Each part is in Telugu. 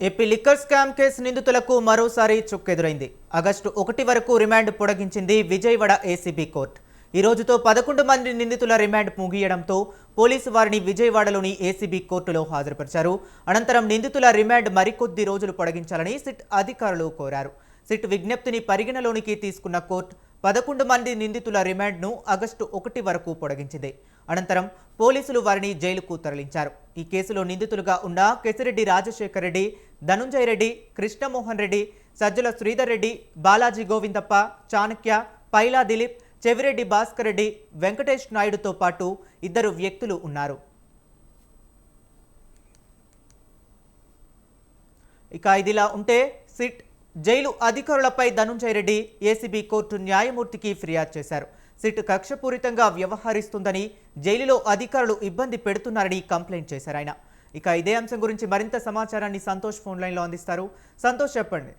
ఏపీ లిక్కర్ స్కామ్ కేసు నిందితులకు మరోసారి చుక్కెదురైంది. ఆగస్టు 1 వరకు రిమాండ్ పొడిగించింది విజయవాడ ఏసీబీ కోర్టు. ఈ రోజుతో 11 మంది నిందితుల రిమాండ్ ముగియడంతో పోలీసు వారిని విజయవాడలోని ఏసీబీ కోర్టులో హాజరుపరిచారు. అనంతరం నిందితుల రిమాండ్ మరికొద్ది రోజులు పొడిగించాలని సిట్ అధికారులు కోరారు. సిట్ విజ్ఞప్తిని పరిగణలోనికి తీసుకున్న కోర్టు 11 మంది నిందితుల రిమాండ్ను ఆగస్టు 1 వరకు పొడిగించింది. అనంతరం పోలీసులు వారిని జైలుకు తరలించారు. ఈ కేసులో నిందితులుగా ఉన్న కేసిరెడ్డి రాజశేఖర్ రెడ్డి, ధనుంజయ రెడ్డి, కృష్ణమోహన్ రెడ్డి, సజ్జల శ్రీధర్ రెడ్డి, బాలాజీ గోవిందప్ప, చాణక్య, పైలా దిలీప్, చెవిరెడ్డి భాస్కర్ రెడ్డి, వెంకటేష్ నాయుడుతో పాటు 2 వ్యక్తులు ఉన్నారు. ఇక ఇదిలా ఉంటే సిట్ జైలు అధికారులపై ధనుంజయ రెడ్డి ఏసీబీ కోర్టు న్యాయమూర్తికి ఫిర్యాదు చేశారు. సిట్ కక్షపూరితంగా వ్యవహరిస్తుందని, జైలులో అధికారులు ఇబ్బంది పెడుతున్నారని కంప్లైంట్ చేశారు ఆయన. ఇక ఇదే అంశం గురించి మరింత సమాచారాన్ని సంతోష్ ఫోన్ లైన్లో అందిస్తారు. సంతోష్, చెప్పండి.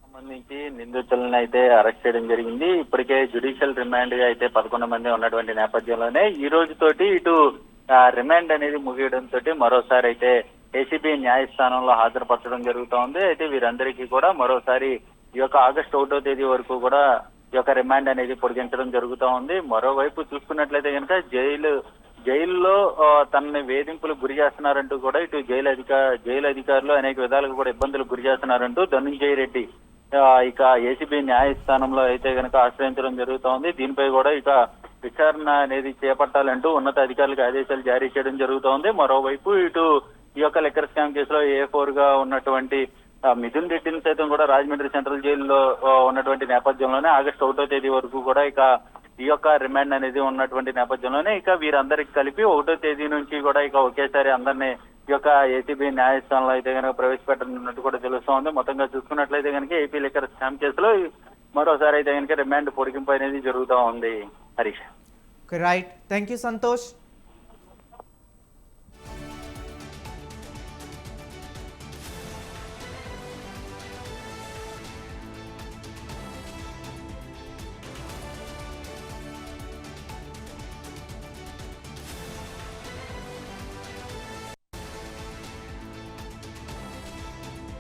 సంబంధించి నిందితులను అయితే అరెస్ట్ చేయడం జరిగింది. ఇప్పటికే జ్యుడిషియల్ రిమాండ్ గా అయితే 11 మంది ఉన్నటువంటి నేపథ్యంలోనే ఈ రోజుతోటి ఇటు రిమాండ్ అనేది ముగియడంతో మరోసారి అయితే ఏసీబీ న్యాయస్థానంలో హాజరుపరచడం జరుగుతోంది. అయితే వీరందరికీ కూడా మరోసారి ఈ యొక్క ఆగస్టు 1వ తేదీ వరకు కూడా ఈ యొక్క రిమాండ్ అనేది పొడిగించడం జరుగుతూ ఉంది. మరోవైపు చూసుకున్నట్లయితే కనుక జైల్లో తనని వేధింపులకు గురి చేస్తున్నారంటూ కూడా ఇటు జైలు అధికారులు అనేక విధాలుగా కూడా ఇబ్బందులకు గురి చేస్తున్నారంటూ ధనుంజయ రెడ్డి ఇక ఏసీబీ న్యాయస్థానంలో అయితే కనుక ఆశ్రయించడం జరుగుతోంది. దీనిపై కూడా ఇక విచారణ అనేది చేపట్టాలంటూ ఉన్నత అధికారులకు ఆదేశాలు జారీ చేయడం జరుగుతోంది. మరోవైపు ఇటు ఈ యొక్క లిక్కర్ స్కామ్ కేసులో A4 గా ఉన్నటువంటి మిథున్ రెడ్డిని సైతం కూడా రాజమండ్రి సెంట్రల్ జైల్లో ఉన్నటువంటి నేపథ్యంలోనే ఆగస్టు 1వ తేదీ వరకు కూడా ఇక ఈ యొక్క రిమాండ్ అనేది ఉన్నటువంటి నేపథ్యంలోనే ఇక వీరందరికి కలిపి 1వ తేదీ నుంచి కూడా ఇక ఒకేసారి అందరినీ ఈ యొక్క ఏసీబీ న్యాయస్థానంలో అయితే కనుక ప్రవేశపెట్టనున్నట్టు కూడా తెలుస్తోంది. మొత్తంగా చూసుకున్నట్లయితే కనుక ఏపీ లిక్కర్ స్కామ్ కేసులో మరోసారి అయితే కనుక రిమాండ్ పొడిగింపు అనేది జరుగుతూ ఉంది. Harish. Right, thank you Santosh.